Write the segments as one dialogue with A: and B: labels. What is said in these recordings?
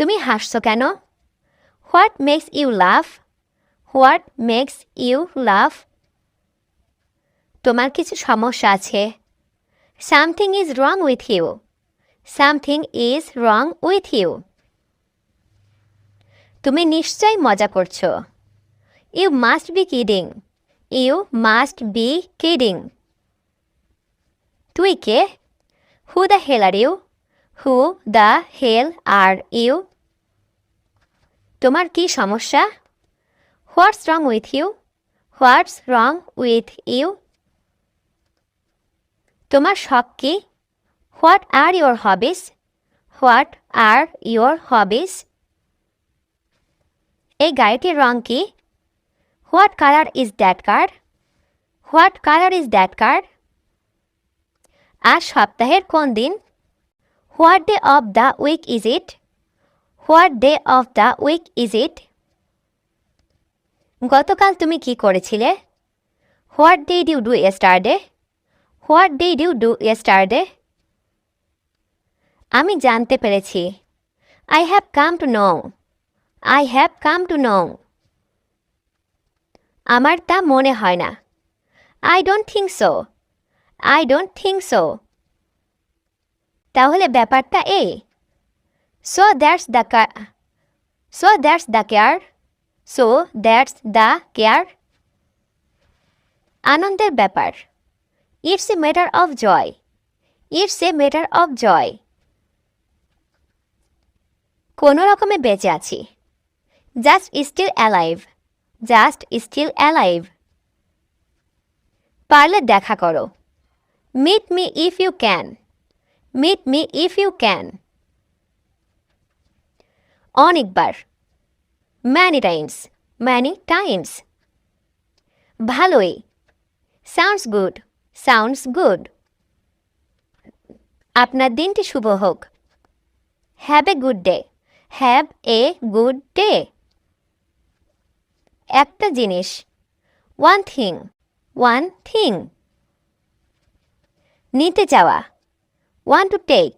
A: তুমি হাসছো কেন? What makes you laugh? What makes you laugh? তোমার কিছু সমস্যা আছে। Something is wrong with you. Something is wrong with you. তুমি নিশ্চয়ই মজা করছো। You must be kidding. You must be kidding. তুই কে? Who the hell are you? Who the hell are you? তোমার কি সমস্যা? What's wrong with you? What's wrong with you? তোমার শখ কি? What are your hobbies? What are your হবিস? এই গাড়িটির রং কি? What colour is that car? What colour is that car? আজ সপ্তাহের কোন দিন? What day of the week is it? What day of the week is it? গতকাল তুমি কি করেছিলে? What did you do yesterday? What did you do yesterday? আমি জানতে পেরেছি। I have come to know. I have come to know. আমার তা মনে হয় না। I don't think so. I don't think so. তাহলে ব্যাপারটা এই। So that's the care. So that's the care. আনন্দের ব্যাপার। It's a matter of joy. It's a matter of joy. কোনো রকমে বেঁচে আছি। Just still alive. Just still alive. পারলে দেখা করো। Meet me if you can. Meet me if you can. অনেকবার। Many times. Many times. ভালোই। Sounds good. Sounds good. আপনার দিনটি শুভ হোক। Have a good day. Have a good day. একটা জিনিস। One thing. One thing. নিতে চাওয়া। Want to take.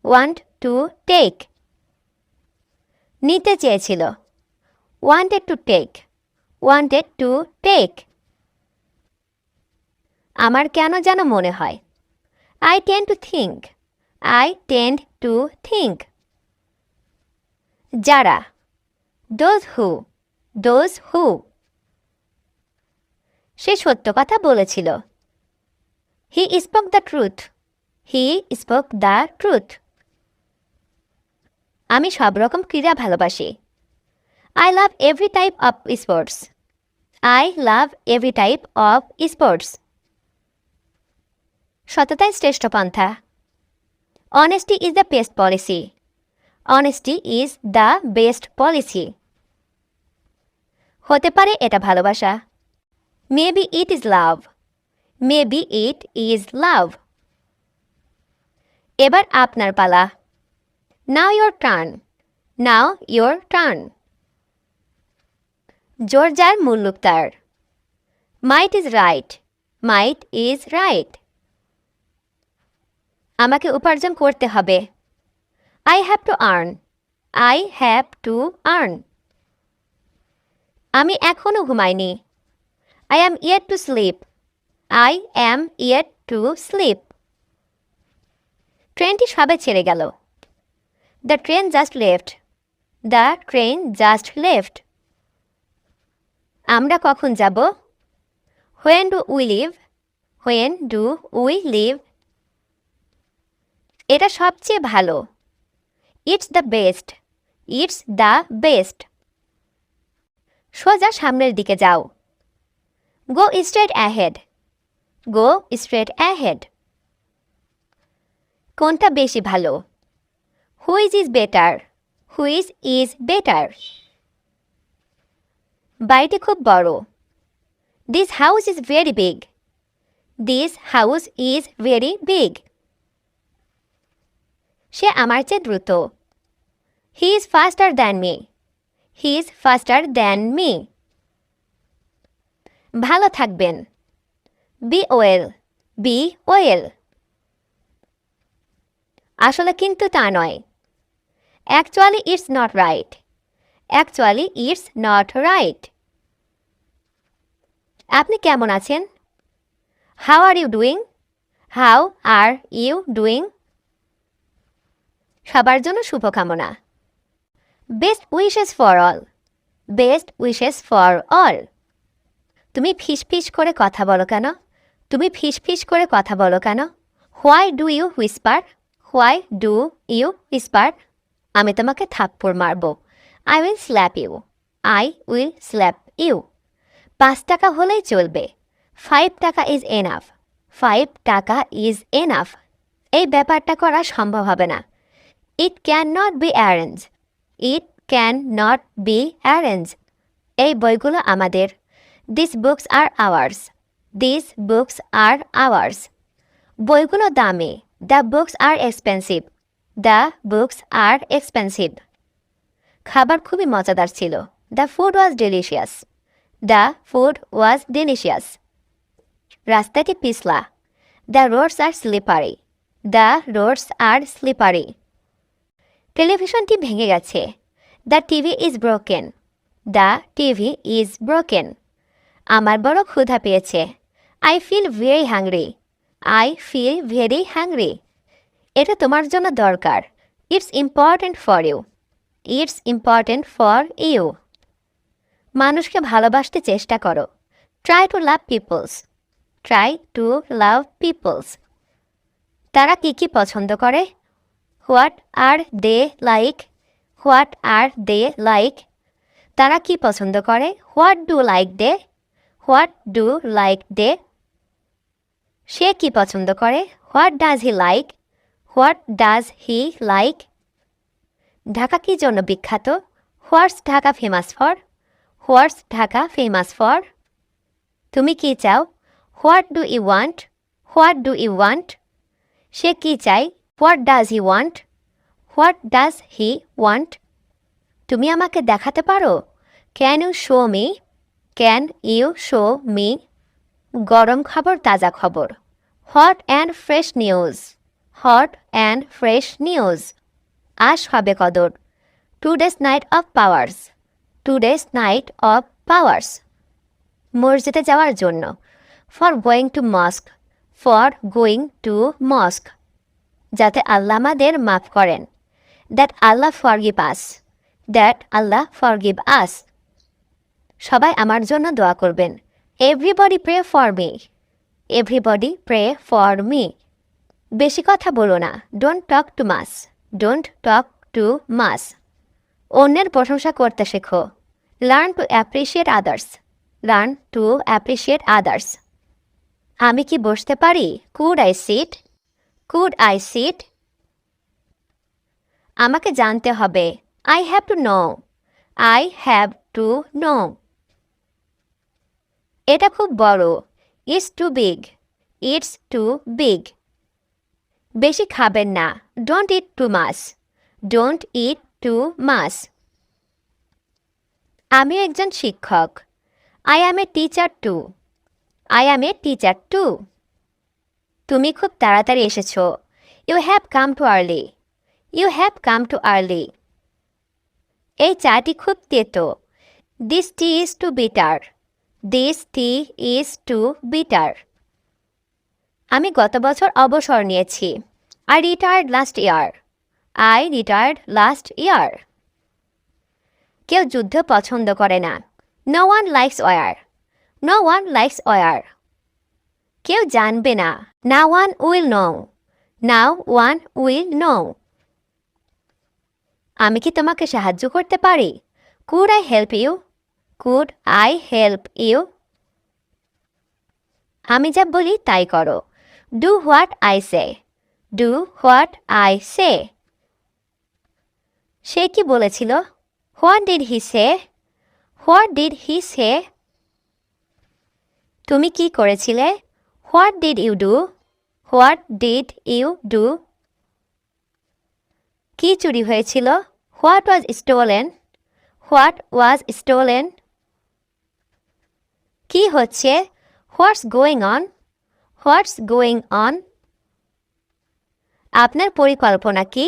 A: Want to take. নিতে চেয়েছিল। Wanted to take. Wanted to take. আমার কেন যেন মনে হয়। I tend to think. I tend to think. যারা। Those who. Those who. সে সত্য কথা বলেছিল। He spoke the truth. He spoke the truth. আমি সব রকম ক্রীড়া ভালোবাসি। I love every type of sports. I love every type of sports. সততাই শ্রেষ্ঠ পন্থা। Honesty is the best policy. Honesty is the best policy. হতে পারে এটা ভালোবাসা। Maybe it is love. Maybe it is love. এবার আপনার পালা। Now your turn. Now your turn. জোর যার মুল্লুক তার। Might is right. Might is right. আমাকে উপার্জন করতে হবে। I have to earn. I have to earn. আমি এখনও ঘুমাইনি। I am yet to sleep. I am yet to sleep. ট্রেনটি সবে ছেড়ে গেল। The train just left. The train just left. আমরা কখন যাব? When do we leave? When do we leave? এটা সবচেয়ে ভালো। It's the best. It's the best. সোজা সামনের দিকে যাও। Go straight ahead. Go straight ahead. কোনটা বেশি ভালো? Which is better? Which is better? বাড়িটি খুব বড়। This house is very big. This house is very big. সে আমার চেয়ে দ্রুত। He is ফাস্টার than me. He is ফাস্টার than me. ভালো থাকবেন। B well. B well. আসলে কিন্তু তা নয়। Actually, it's not right. Actually, it's not right. আপনি কেমন আছেন? How are you doing? How are you doing? সবার জন্য শুভকামনা। Best wishes for all. Best wishes for all. তুমি ফিসফিস করে কথা বলো কেন? তুমি ফিসফিস করে কথা বলো কেন? Why do you whisper? Why do you whisper? আমি তোমাকে থাপ্পড় মারব। I will slap you. I will slap you. 5 টাকা হলেই চলবে। 5 টাকা is enough. 5 টাকা is enough. এই ব্যাপারটা করা সম্ভব হবে না। It cannot be arranged. It cannot be arranged. এই বইগুলো আমাদের। These books are ours. These books are ours. বইগুলো দামি। The books are expensive. The books are expensive. খাবার খুবই মজাদার ছিল। The food was delicious. The food was delicious. রাস্তাটি পিছলা। The roads are slippery. The roads are slippery. টেলিভিশনটি ভেঙে গেছে। The TV is broken. The TV is broken. আমার বড় ক্ষুধা পেয়েছে। I feel very hungry. I feel very hungry. এটা তোমার জন্য দরকার। It's important for you. It's important for you. মানুষকে ভালোবাসতে চেষ্টা করো। Try to love peoples. Try to love peoples. তারা কি পছন্দ করে? What are they like? What are they like? তারা কি পছন্দ করে? What do like they? What do like they? সে কি পছন্দ করে? What does he like? What does he like? Dhaka কি জন্য বিখ্যাত? What's Dhaka famous for? What's Dhaka famous for? তুমি কি চাও? What do you want? What do you want? সে কি চাই? What does he want? What does he want? তুমি আমাকে দেখাতে পারো? Can you show me? Can you show me? গরম খবর তাজা খবর। Hot and fresh news. Hot and fresh news. আজ হবে কদর। Today's night of powers. Today's night of powers. মসজিদে যাওয়ার জন্য। For going to mosque. For going to mosque. যাতে আল্লাহ আমাদের মাফ করেন। That Allah forgive us. That Allah forgive us. সবাই আমার জন্য দোয়া করবেন। Everybody pray for me. Everybody pray for me. বেশি কথা বলো না। Don't talk too much. Don't talk too much. অন্যের প্রশংসা করতে শেখো। Learn to appreciate others. Learn to appreciate others. আমি কি বসতে পারি? Could I sit? Could I sit? আমাকে জানতে হবে। I have to know. I have to know. এটা খুব বড়। It's too big. It's too big. বেশি খাবেন না। Don't eat too much. Don't eat too much. আমিও একজন শিক্ষক। I am a teacher too. I am a teacher too. তুমি খুব তাড়াতাড়ি এসেছো। You have come too early. You have come too early. এই চাটি খুব তেতো। This tea is too bitter. This tea is too bitter. আমি গত বছর অবসর নিয়েছি। I retired last year. I retired last year. কেউ যুদ্ধ পছন্দ করে না। No one likes war. No one likes war. কেউ জানবে না। No one will know. No one will know. আমি কি তোমাকে সাহায্য করতে পারি? Could I help you? Could I help you? আমি যা বলি তাই করো। Do what I say. Do what I say. সে কি বলেছিল? What did he say? What did he say? তুমি কি করেছিলে? What did you do? What did you do? কি চুরি হয়েছিল? What was stolen? What was stolen? কি হচ্ছে? What's going on? What's going on? আপনার পরিকল্পনা কি?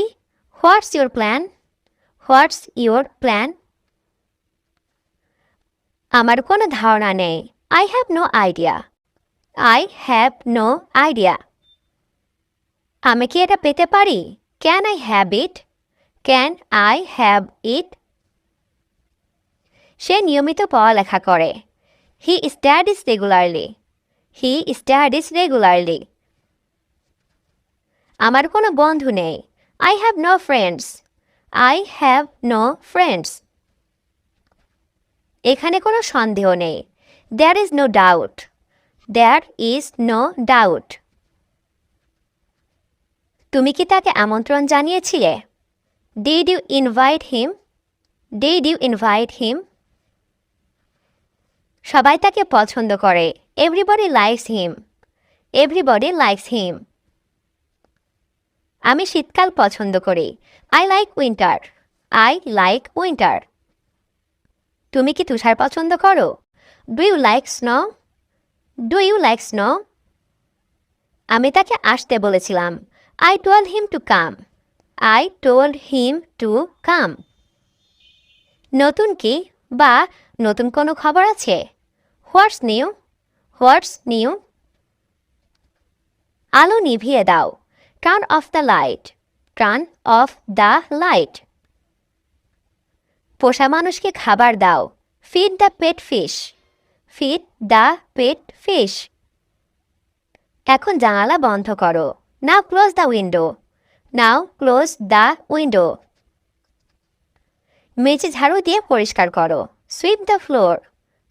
A: What's your plan? What's your plan? আমার কোনো ধারণা নেই। I have no idea. I have no idea. আমি কি এটা পেতে পারি? Can I have it? Can I have it? সে নিয়মিত পড়ালেখা করে। He studies regularly. He studies regularly. আমার কোনো বন্ধু নেই। I have no friends. I have no friends. এখানে কোনো সন্দেহ নেই। There is no doubt. There is no doubt. তুমি কি তাকে আমন্ত্রণ জানিয়েছিলে? Did you invite him? Did you invite him? সবাই তাকে পছন্দ করে। Everybody likes him. Everybody likes him. আমি শীতকাল পছন্দ করি। I like winter. I like winter. তুমি কি তুষার পছন্দ করো? Do you like snow? Do you like snow? আমি তাকে আসতে বলেছিলাম। I told him to come. I told him to come. নতুন কি বা নতুন কোনো খবর আছে? What's new? What's new? আলো নিভিয়ে দাও। Turn off the light. Turn off the light. পোষা মানুষকে খাবার দাও। Feed the pet fish. Feed the pet fish. এখন জানালা বন্ধ করো। Now close the window. Now close the window. মেঝে ঝাড়ু দিয়ে পরিষ্কার করো। Sweep the floor.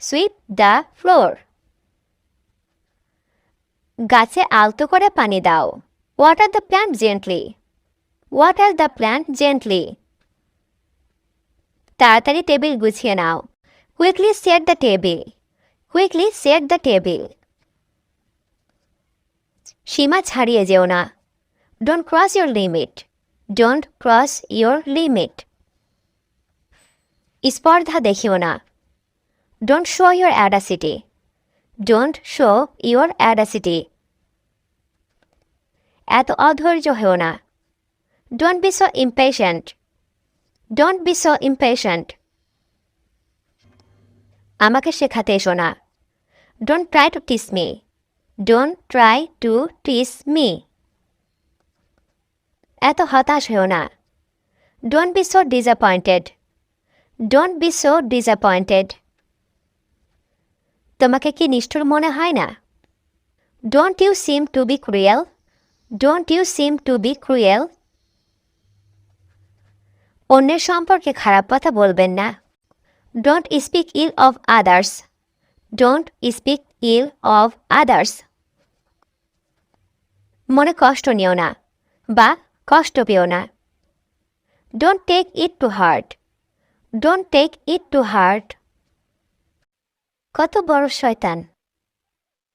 A: Sweep the floor. গাছে আলতো করে পানি দাও। Water the plant gently. Water the plant gently. তাড়াতাড়ি টেবিল গুছিয়ে নাও। Quickly set the table. Quickly set the table. সীমা ছাড়িয়ে যেও না। Don't cross your limit. Don't cross your limit. স্পর্ধা দেখিও না। Don't show your audacity. Don't show your audacity. এত অধৈর্য হও না। Don't be so impatient. Don't be so impatient. আমাকে শেখাতে এসো না। Don't try to teach me. Don't try to teach me. এত হতাশ হও না। Don't be so disappointed. Don't be so disappointed. তোমাকে কি নিষ্ঠুর মনে হয় না? Don't you seem to be cruel? Don't you seem to be cruel? অন্যের সম্পর্কে খারাপ কথা বলবেন না। Don't speak ill of others. Don't speak ill of others. মনে কষ্ট নিও না বা কষ্ট পেও না। Don't take it to heart. Don't take it to heart. কত বড় শয়তান!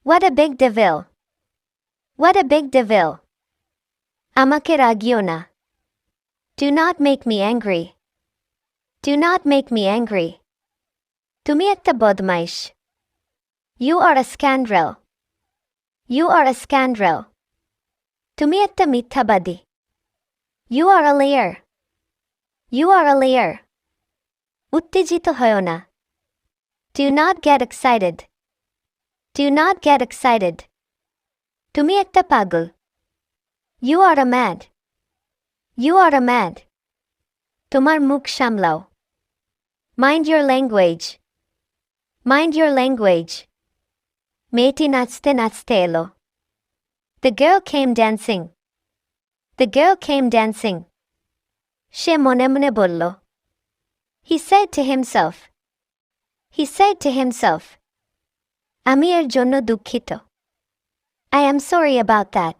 A: What a big devil! What a big devil! আমাকে রাগিও না। Do not make me angry. Do not make me angry. তুমি একটা বদমাইশ। You are a scoundrel. You are a scoundrel. তুমি একটা মিথ্যাবাদী। You are a liar. You are a liar. উত্তেজিত হও না। Do not get excited. Do not get excited. তুমি একটা পাগল। You are a mad. You are a mad. তোমার মুখ সামলাও। Mind your language. Mind your language. মেয়েটি নাচতে নাচতে এলো। The girl came dancing. The girl came dancing. সে মনে মনে বলল। He said to himself. He said to himself. আমি এর জন্য দুঃখিত। I am sorry about that.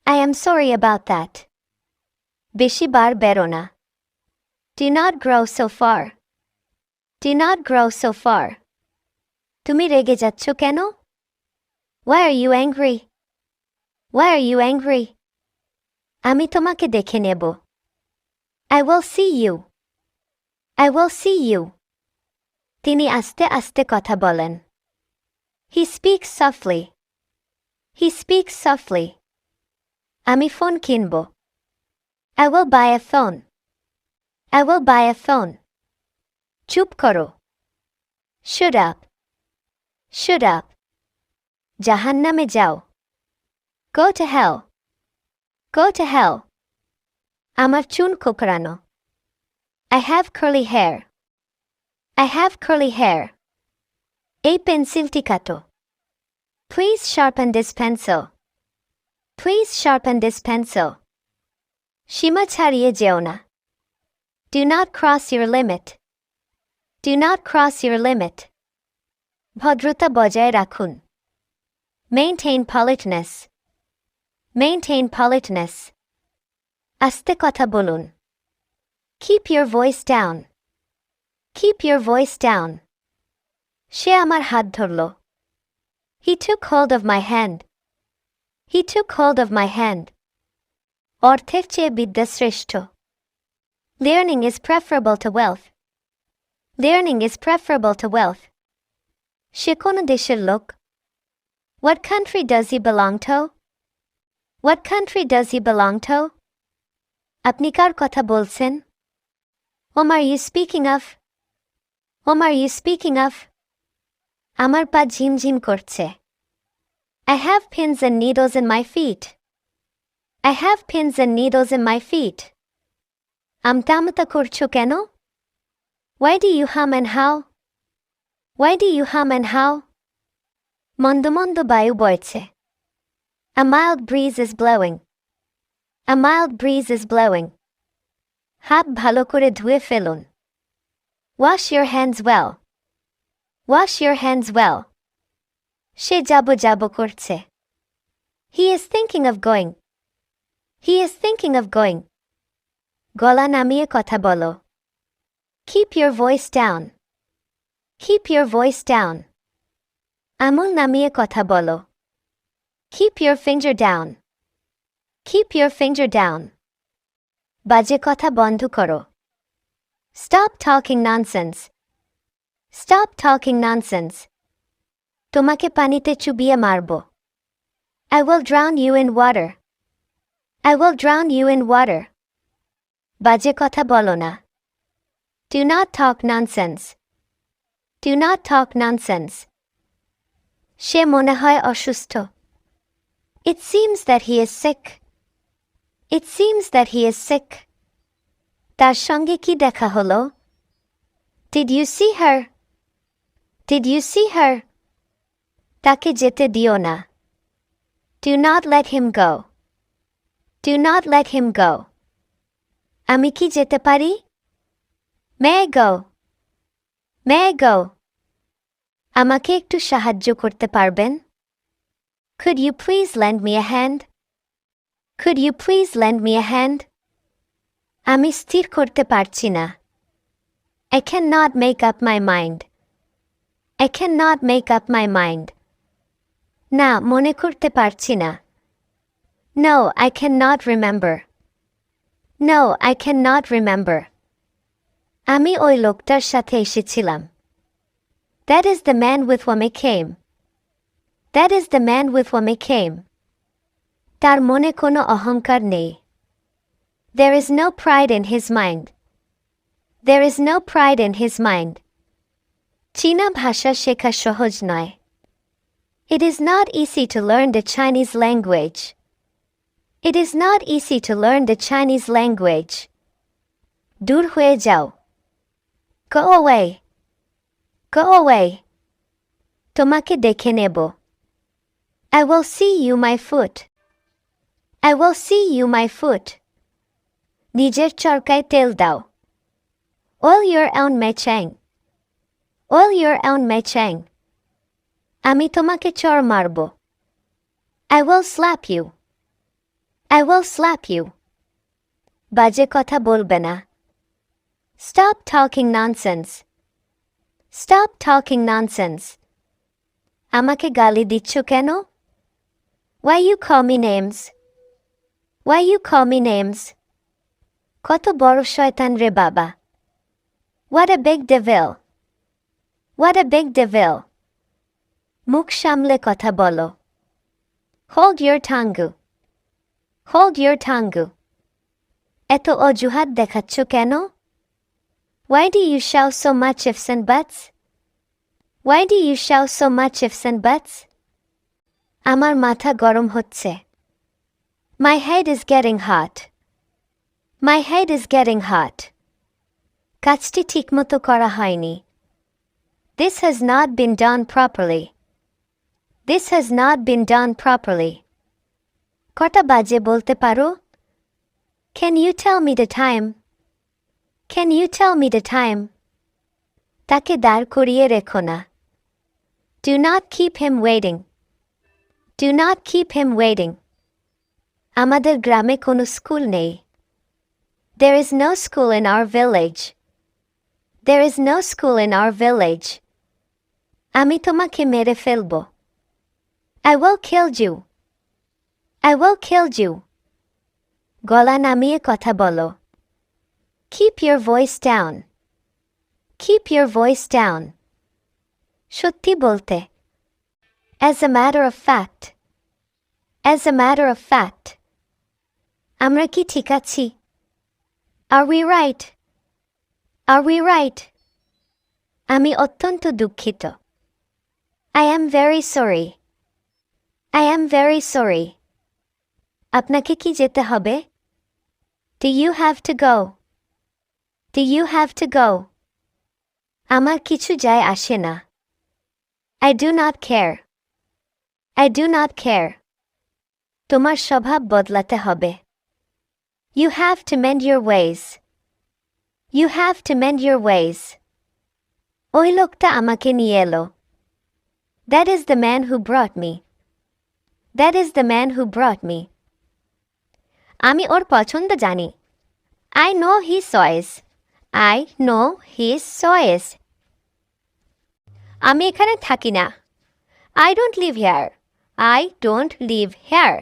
A: I am sorry about that. বেশি বার বেরো না। Do not grow so far. Do not grow so far. তুমি রেগে যাচ্ছ কেন? Why are you angry? Why are you angry? আমি তোমাকে দেখে নেব। I will see you. I will see you. তিনি আস্তে আস্তে কথা বলেন। He speaks softly. He speaks softly. আমি ফোন কিনব। I will buy a phone. I will buy a phone. চুপ করো. Shut up. Shut up. জাহান্নামে যাও. Go to hell. Go to hell. আমার চুল কোঁকড়ানো. I have curly hair. I have curly hair. এই পেন্সিলটি কাটো. Please sharpen this pencil. Please sharpen this pencil. সীমা ছাড়িয়ে যেও না. Do not cross your limit. Do not cross your limit. ভদ্রতা বজায় রাখুন. Maintain politeness. Maintain politeness. আস্তে কথা বলুন. Keep your voice down. Keep your voice down. সে আমার হাত ধরল. He took hold of my hand. He took hold of my hand. অর্থের চেয়ে বিদ্যা শ্রেষ্ঠ. Learning is preferable to wealth. Learning is preferable to wealth. সে কোন দেশের লোক? What country does he belong to? What country does he belong to? আপনি কার কথা বলছেন? Whom are you speaking of? Whom are you speaking of? আমার পা ঝিমঝিম করছে. I have pins and needles in my feet. I have pins and needles in my feet. আমতামতা করছো কেন? Why do you hum and how? Why do you hum and how? মন্দ মন্দ বায়ু বইছে. A mild breeze is blowing. A mild breeze is blowing. হাত ভালো করে ধুয়ে ফেলুন. Wash your hands well. Wash your hands well. সে যাবো করছে. He is thinking of going. He is thinking of going. গলা নামিয়ে কথা বলো. Keep your voice down. Keep your voice down. আঙুল নামিয়ে কথা বলো. Keep your finger down. Keep your finger down. বাজে কথা বন্ধ করো. Stop talking nonsense. Stop talking nonsense. তোমাকে পানিতে চুবিয়ে মারবো. I will drown you in water. I will drown you in water. বাজে কথা বলো না. Do not talk nonsense. Do not talk nonsense. সে মনে হয় অসুস্থ. It seems that he is sick. It seems that he is sick. তার সঙ্গে কি দেখা হলো? Did you see her? Did you see her? তাকে যেতে দিও না. Do not let him go. Do not let him go. আমি কি যেতে পারি? May I go? May I go? আমাকে একটু সাহায্য করতে পারবেন? Could you please lend me a hand? Could you please lend me a hand? আমি স্থির করতে পারছি না. I cannot make up my mind. I cannot make up my mind. না, মনে করতে পারছি না. No, I cannot remember. No, I cannot remember. আমি ওই লোকটার সাথে এসেছিলাম. That is the man with whom I came. That is the man with whom I came. তার মনে কোনো অহংকার নেই. There is no pride in his mind. There is no pride in his mind. চীনা ভাষা শেখা সহজ নয়. It is not easy to learn the Chinese language. It is not easy to learn the Chinese language. দূর হয়ে যাও. Go away. Go away. তোমাকে দেখে নেব. I will see you my foot. I will see you my foot. নিজের চরকায় তেল দাও. Oil your own mechang. Oil your own mechang. আমি তোমাকে চড় মারব. I will slap you. I will slap you. বাজে কথা বলবে না. Stop talking nonsense. Stop talking nonsense. আমাকে গালি দিচ্ছ কেন? Why you call me names? Why you call me names? কত বড় শয়তান রে বাবা. What a big devil. What a big devil. মুখ সামলে কথা বলো. Hold your tongue. Hold your tongue. এত অজুহাত দেখাচ্ছ কেন? Why do you shout so much ifs and buts? Why do you shout so much ifs and buts? আমার মাথা গরম হচ্ছে। My head is getting hot. My head is getting hot. কাজটি ঠিকমতো করা হয়নি। This has not been done properly. This has not been done properly. কটা বাজে বলতে পারো? Can you tell me the time? Can you tell me the time? তাকে দাঁড় করিয়ে রেখো না। Do not keep him waiting. Do not keep him waiting. আমাদের গ্রামে কোনো স্কুল নেই। There is no school in our village. There is no school in our village. আমি তোমাকে মেরে ফেলব। I will kill you. I will kill you. গলা নামিয়ে কথা বলো। Keep your voice down. Keep your voice down. সত্যি বলতে। As a matter of fact. As a matter of fact. আমরা কি ঠিক আছি? Are we right? Are we right? আমি অত্যন্ত দুঃখিত। I am very sorry. I am very sorry. আপনাকে কি যেতে হবে? Do you have to go? Do you have to go? আমার কিছু যায় আসে না। I do not care. I do not care. তোমার স্বভাব বদলাতে হবে। You have to mend your ways. You have to mend your ways. ওই লোকটা আমাকে নিয়ে এলো। That is the man who brought me. That is the man who brought me. আমি ওর পছন্দ জানি। I know his choice. I know his choice. আমি এখানে থাকি না। I don't live here. I don't live here.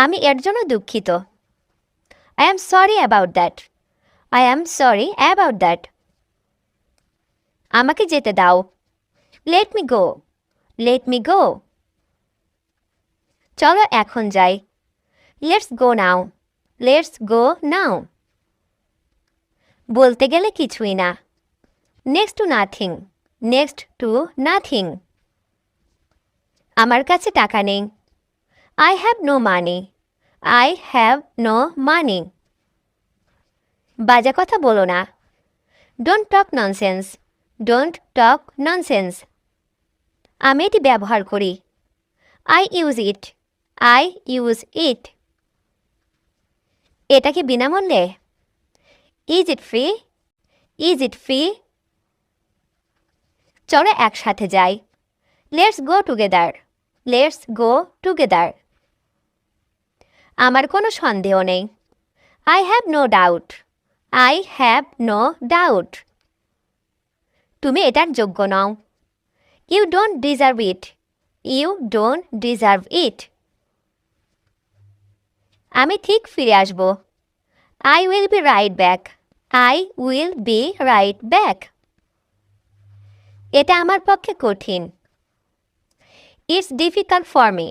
A: আমি এর জন্য দুঃখিত। I am sorry about that. I am sorry about that. আমাকে যেতে দাও। Let me go. Let me go. চলো এখন যাই। Let's go now. Let's go now. বলতে গেলে কিছুই না। Next to nothing. Next to nothing. আমার কাছে টাকা নেই। I have no money. I have no money. বাজে কথা বলো না। Don't talk nonsense. Don't talk nonsense. আমি এটি ব্যবহার করি। I use it. I use it. এটা কি বিনামূল্যে? Is it free? Is it free? চলো একসাথে যাই। Let's go together. Let's go together. আমার কোনো সন্দেহ নেই। I have no doubt. I have no doubt. তুমি এটার যোগ্য নও। You don't deserve it. You don't deserve it. আমি ঠিক ফিরে আসব। I will be right back. I will be right back. এটা আমার পক্ষে কঠিন। It's difficult for me.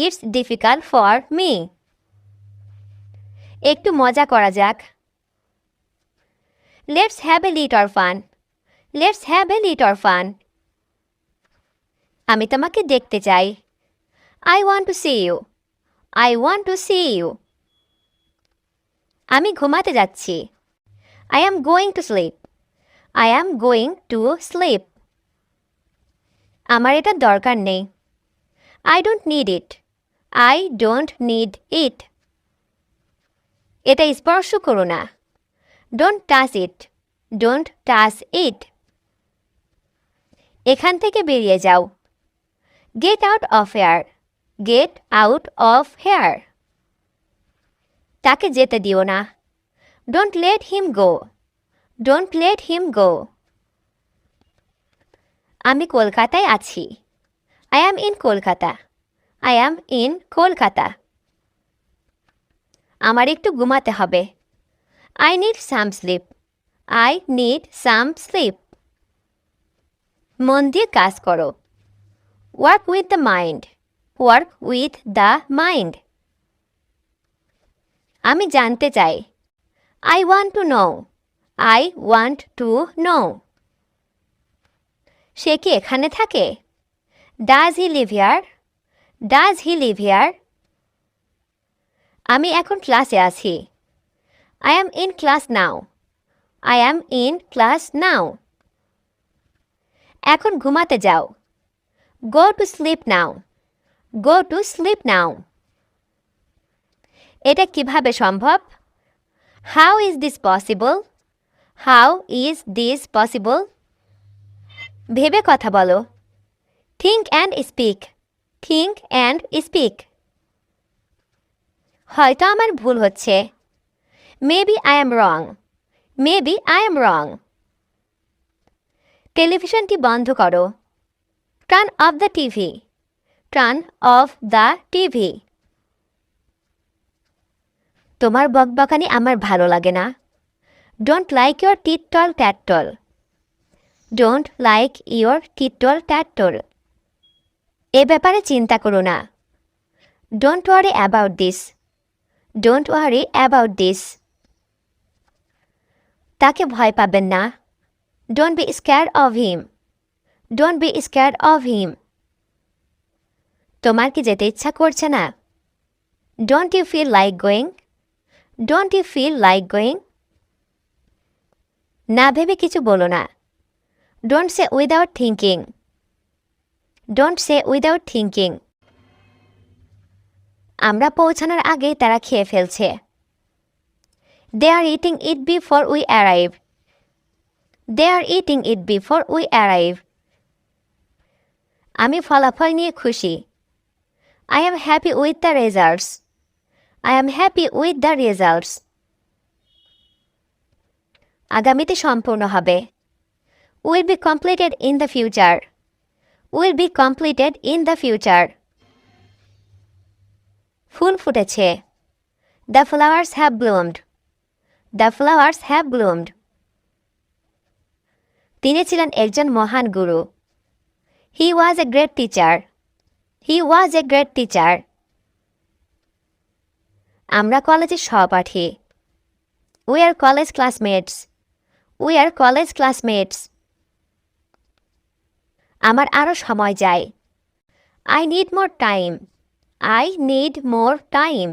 A: It's difficult for me. একটু মজা করা যাক। Let's have a little fun. Let's have a little fun. আমি তোমাকে দেখতে চাই। I want to see you. I want to see you. আমি ঘুমাতে যাচ্ছি। I am going to sleep. I am going to sleep. আমার এটা দরকার নেই। I don't need it. I don't need it. এটা স্পর্শ করো না। Don't touch it. Don't touch it. এখান থেকে বেরিয়ে যাও। Get out of here. Get out of here. তাকে যেতে দিও না। Don't let him go. Don't let him go. আমি কলকাতায় আছি। I am in Kolkata. I am in Kolkata. আমার একটু ঘুমাতে হবে। I need some sleep. I need some sleep. মন দিয়ে কাজ করো। Work with the mind. Work with the mind. আমি জানতে চাই। I want to know. I want to know. সে কি এখানে থাকে? Does he live here? Does he live here? আমি এখন ক্লাসে আছি। I am in class now. I am in class now. এখন ঘুমাতে যাও। Go to sleep now. Go to sleep now. এটা কিভাবে সম্ভব? How is this possible? How is this possible? ভেবে কথা বলো। Think and speak. Think and speak. হয়তো আমার ভুল হচ্ছে। Maybe I am wrong. Maybe I am wrong. টেলিভিশনটি বন্ধ করো। Turn off the TV. Turn off the TV. তোমার বকবকানি আমার ভালো লাগে না। Don't like your tittle tattle. Don't like your tittle tattle. এ ব্যাপারে চিন্তা করো না। Don't worry about this. Don't worry about this. তাকে ভয় পাবেন না। Don't be scared of him. Don't be scared of him. তোমার কি যেতে ইচ্ছা করছে না? Don't you feel like going? Don't you feel like going? না ভেবে কিছু বলো না। Don't say without thinking. Don't say without thinking. আমরা পৌঁছানোর আগে তারা খেয়ে ফেলছে। They are eating it before we arrive. They are eating it before we arrive. আমি ফলাফল নিয়ে খুশি। I am happy with the results. I am happy with the results. আগামীতে সম্পূর্ণ হবে। Will be completed in the future. Will be completed in the future. ফুল ফুটেছে। The flowers have bloomed. The flowers have bloomed. তিনি ছিলেন একজন মহান গুরু। He was a great teacher. He was a great teacher. আমরা কলেজের সহপাঠী। We are college classmates. We are college classmates. আমার আরো সময় চাই। I need more time. I need more time.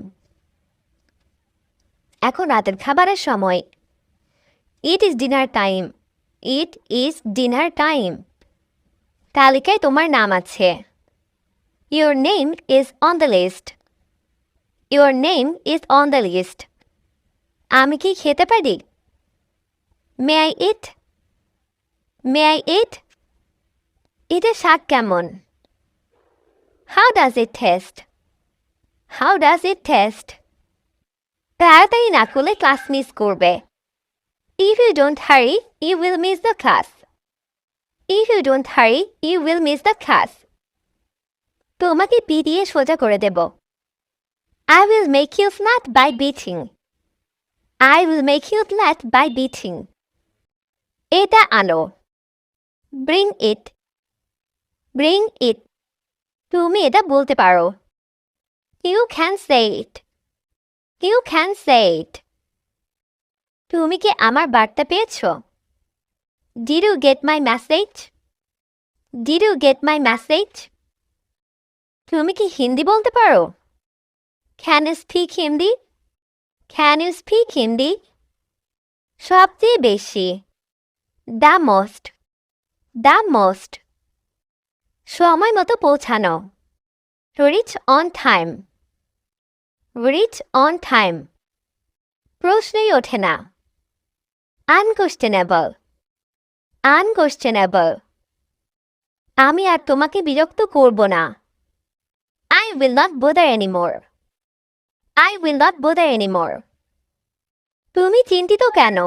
A: এখন রাতের খাবারের সময়। It is dinner time. It is dinner time. তালিকায় তোমার নাম আছে। Your name is on the list. Your name is on the list. আমি কি খেতে পারি? May I eat? May I eat? এটার স্বাদ কেমন? How does it taste? How does it taste? তাড়াতাড়ি না করলে ক্লাস মিস করবে। If you don't hurry, you will miss the class. If you don't hurry, you will miss the class. তোমাকে পিটিয়ে সোজা করে দেব। I will make you flat by beating. I will make you flat by beating. এটা আনো। Bring it. Bring it. তুমি এটা বলতে পারো। You can say it. You can say it. তুমি কি আমার বার্তা পেয়েছো? Did you get my message? Did you get my message? তুমি কি হিন্দি বলতে পারো? Can you speak Hindi? Can you speak Hindi? সবচেয়ে বেশি। The most. The most. সময় মতো পৌঁছানো। Reach on time. Reach on time. প্রশ্নই ওঠে না। Unquestionable. Unquestionable. আমি আর তোমাকে বিরক্ত করব না। I will not bother anymore. I will not bother anymore. তুমি চিন্তিত কেন?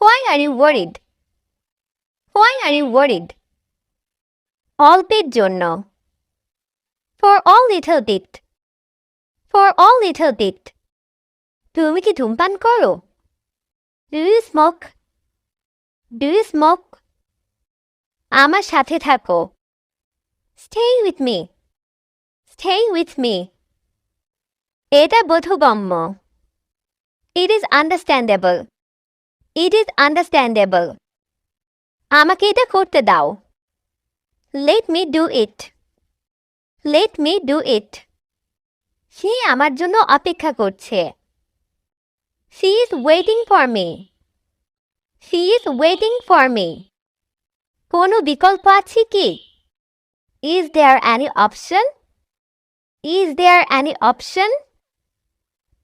A: Why are you worried? Why are you worried? অল্পের জন্য। For all little bit. For all little bit. তুমি কি ধূমপান করো? Do you smoke? Do you smoke? আমার সাথে থাকো। Stay with me. Stay with me. এটা বোধগম্য। It is understandable. It is understandable. আমাকে এটা করতে দাও। Let me do it. Let me do it. সে আমার জন্য অপেক্ষা করছে। She is waiting for me. She is waiting for me. কোনো বিকল্প আছে কি? Is there any option? Is there any option?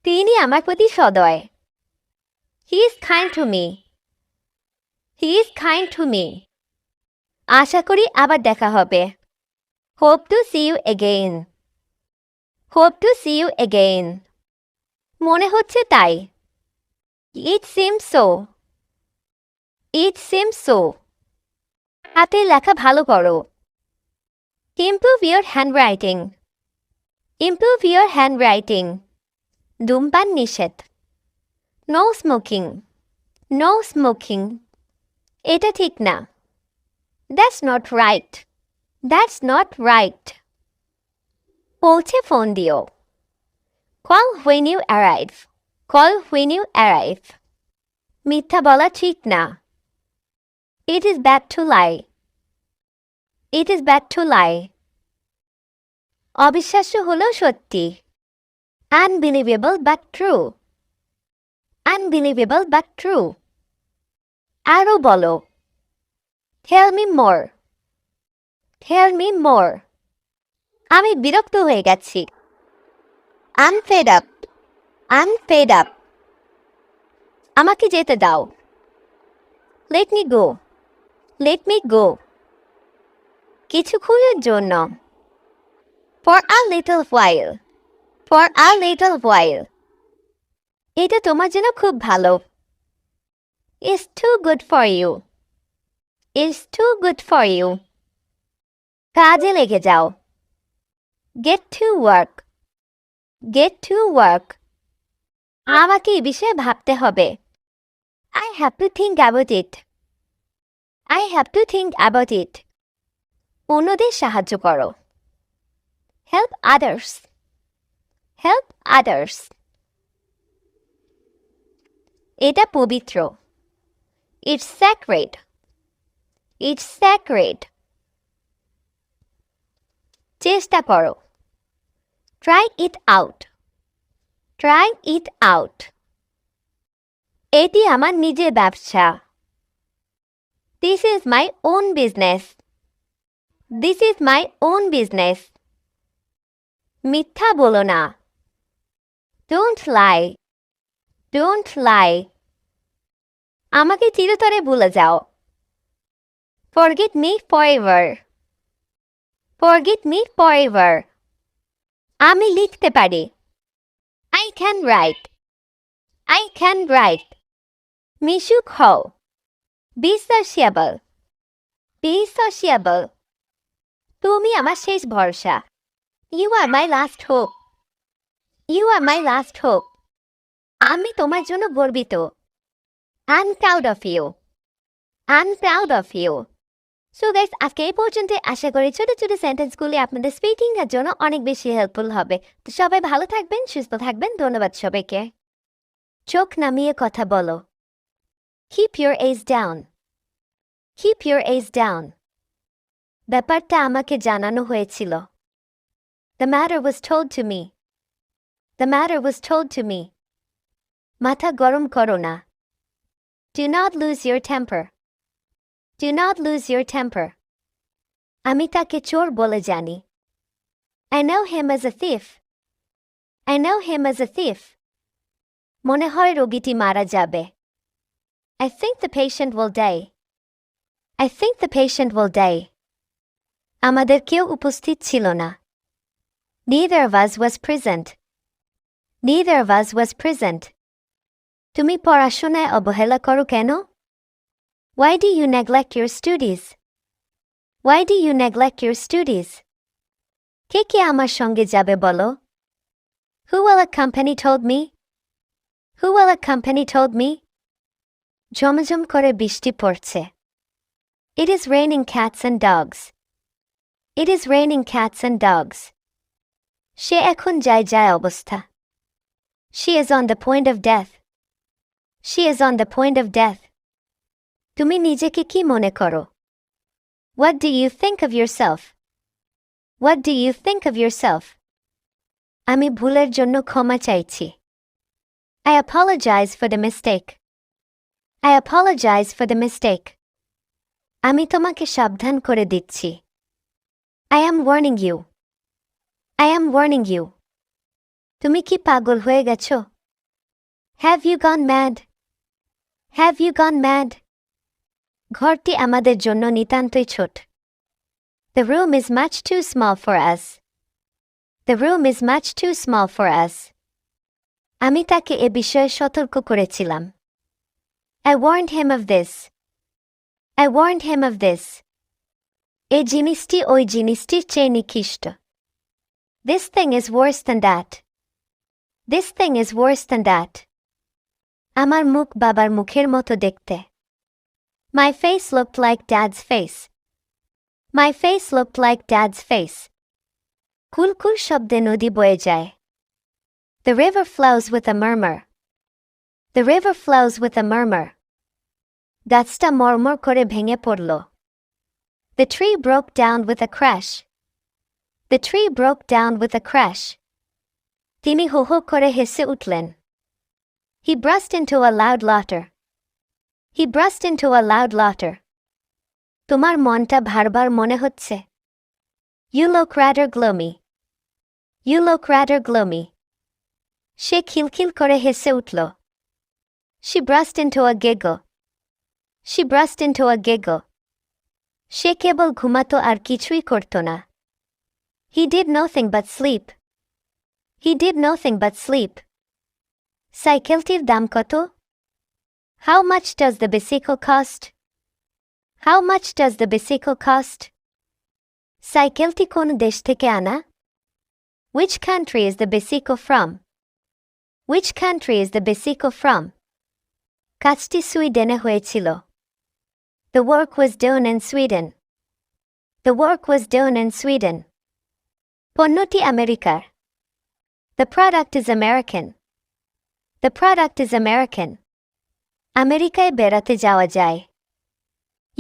A: তিনি আমার প্রতি সদয়। He is kind to me. He is kind to me. আশা করি আবার দেখা হবে। Hope to see you again. Hope to see you again. মনে হচ্ছে তাই। It seems so. It seems so. হাতের লেখা ভালো করো। Improve your handwriting. Improve your handwriting. ধূমপান নিষেধ। No smoking. No smoking. এটা ঠিক না। That's not right. That's not right. পৌঁছে ফোন দিও। Call when you arrive. Call when you arrive. মিথ্যা বলা ঠিক না। It is bad to lie. It is bad to lie. অবিশ্বাস্য হলেও সত্যি। Unbelievable but true. Unbelievable but true. আরও বলো। Tell me more. Tell me more. আমি বিরক্ত হয়ে গেছি। I'm fed up. I'm fed up. আমাকে যেতে দাও। Let me go. Let me go. কিছুক্ষণের জন্য। For a little while. For a little while. এটা তোমার জন্য খুব ভালো। It's too good for you. It's too good for you. কাজে লেগে যাও। Get to work. Get to work. আমাকে এই বিষয়ে ভাবতে হবে। I have to think about it. I have to think about it. অন্যদের সাহায্য করো। Help others. Help others. এটা পবিত্র। It's sacred. It's sacred. চেষ্টা করো। Try it out. Try it out. এটি আমার নিজের ব্যবসা। This is my own business. This is my own business. মিথ্যা বলো না। Don't lie. Don't lie. আমাকে চিরতরে ভুলে যাও। Forget me forever. Forget me forever. আমি লিখতে পারি। I can write. I can write. মিশুক হও। Be sociable. Be sociable. তুমি আমার শেষ ভরসা। You are my last hope. You are my last hope. আমি তোমার জন্য গর্বিত। I'm proud of you. I'm proud of you. So guys, আজকে এই পর্যন্ত। আশা করি ছোট ছোট সেন্টেন্সগুলি আপনাদের স্পিকিং এর জন্য অনেক বেশি হেল্পফুল হবে। তো সবাই ভালো থাকবেন, সুস্থ থাকবেন। ধন্যবাদ সবাইকে। চোখ নামিয়ে কথা বলো। Keep your eyes down. Keep your eyes down. ব্যাপারটা আমাকে জানানো হয়েছিল। The matter was told to me. The matter was told to me. মাথা গরম করো না। Do not lose your temper. Do not lose your temper. আমি তাকে চোর বলে জানি। I know him as a thief. I know him as a thief. মনে হয় রোগীটি মারা যাবে। I think the patient will die. I think the patient will die. আমাদের কেউ উপস্থিত ছিল না। Neither of us was present. Neither of us was present. তুমি পড়াশোনায় অবহেলা করো কেন? Why do you neglect your studies? Why do you neglect your studies? কে কে আমার সঙ্গে যাবে বলো? Who will accompany told me? Who will accompany told me? ঝমঝম করে বৃষ্টি পড়ছে। It is raining cats and dogs. It is raining cats and dogs. সে এখন যায় অবস্থা। She is on the point of death. She is on the point of death. তুমি নিজেকে কি মনে করো? What do you think of yourself? What do you think of yourself? আমি ভুলের জন্য ক্ষমা চাইছি. I apologize for the mistake. I apologize for the mistake. আমি তোমাকে সাবধান করে দিচ্ছি. I am warning you. I am warning you. তুমি কি পাগল হয়ে গেছো? Have you gone mad? Have you gone mad? ঘরটি আমাদের জন্য নিতান্তই ছোট. The room is much too small for us. The room is much too small for us. আমি তাকে এ বিষয়ে সতর্ক করেছিলাম. I warned him of this. I warned him of this. এ জিনিসটি ওই জিনিসটির চেয়ে নিকৃষ্ট. This thing is worse than that. This thing is worse than that. আমার মুখ বাবার মুখের মতো দেখতে. My face looked like Dad's face. My face looked like Dad's face. কুলকুল শব্দে নদী বয়ে যায়. The river flows with a murmur. The river flows with a murmur. গাছটা মরমর করে ভেঙে পড়ল. The tree broke down with a crash. The tree broke down with a crash. তিনি হো হো করে হেসে উঠলেন. He burst into a loud laughter. He burst into a loud laughter. তোমার মনটা ভারবার মনে হচ্ছে. You look rather gloomy. You look rather gloomy. সে খিলখিল করে হেসে উঠল. She burst into a giggle. She burst into a giggle. সে কেবল ঘুমাতো আর কিছুই করত না. He did nothing but sleep. He did nothing but sleep. সাইকেলটির দাম কত? How much does the bicycle cost? How much does the bicycle cost? সাইকেলটি কোন দেশ থেকে আনা? Which country is the bicycle from? Which country is the bicycle from? কাজটি সুইডেনে হয়েছিল. The work was done in Sweden. The work was done in Sweden. পণ্যটি আমেরিকার. The product is American. The product is American. আমেরিকায় বেড়াতে যাওয়া যায়.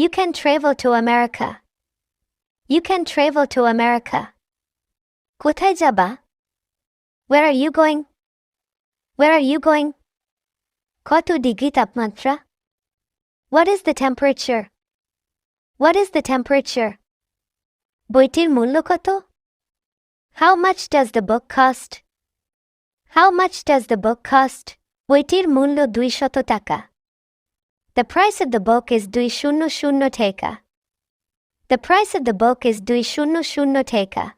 A: You can travel to America. You can travel to America. কোথায় যাবা? Where are you going? Where are you going? কত degree তাপমাত্রা? What is the temperature? What is the temperature? বইটির মূল্য কত? How much does the book cost? How much does the book cost? বইটির মূল্য 200 টাকা. The price of the book is 200 টাকা. The price of the book is 200 টাকা.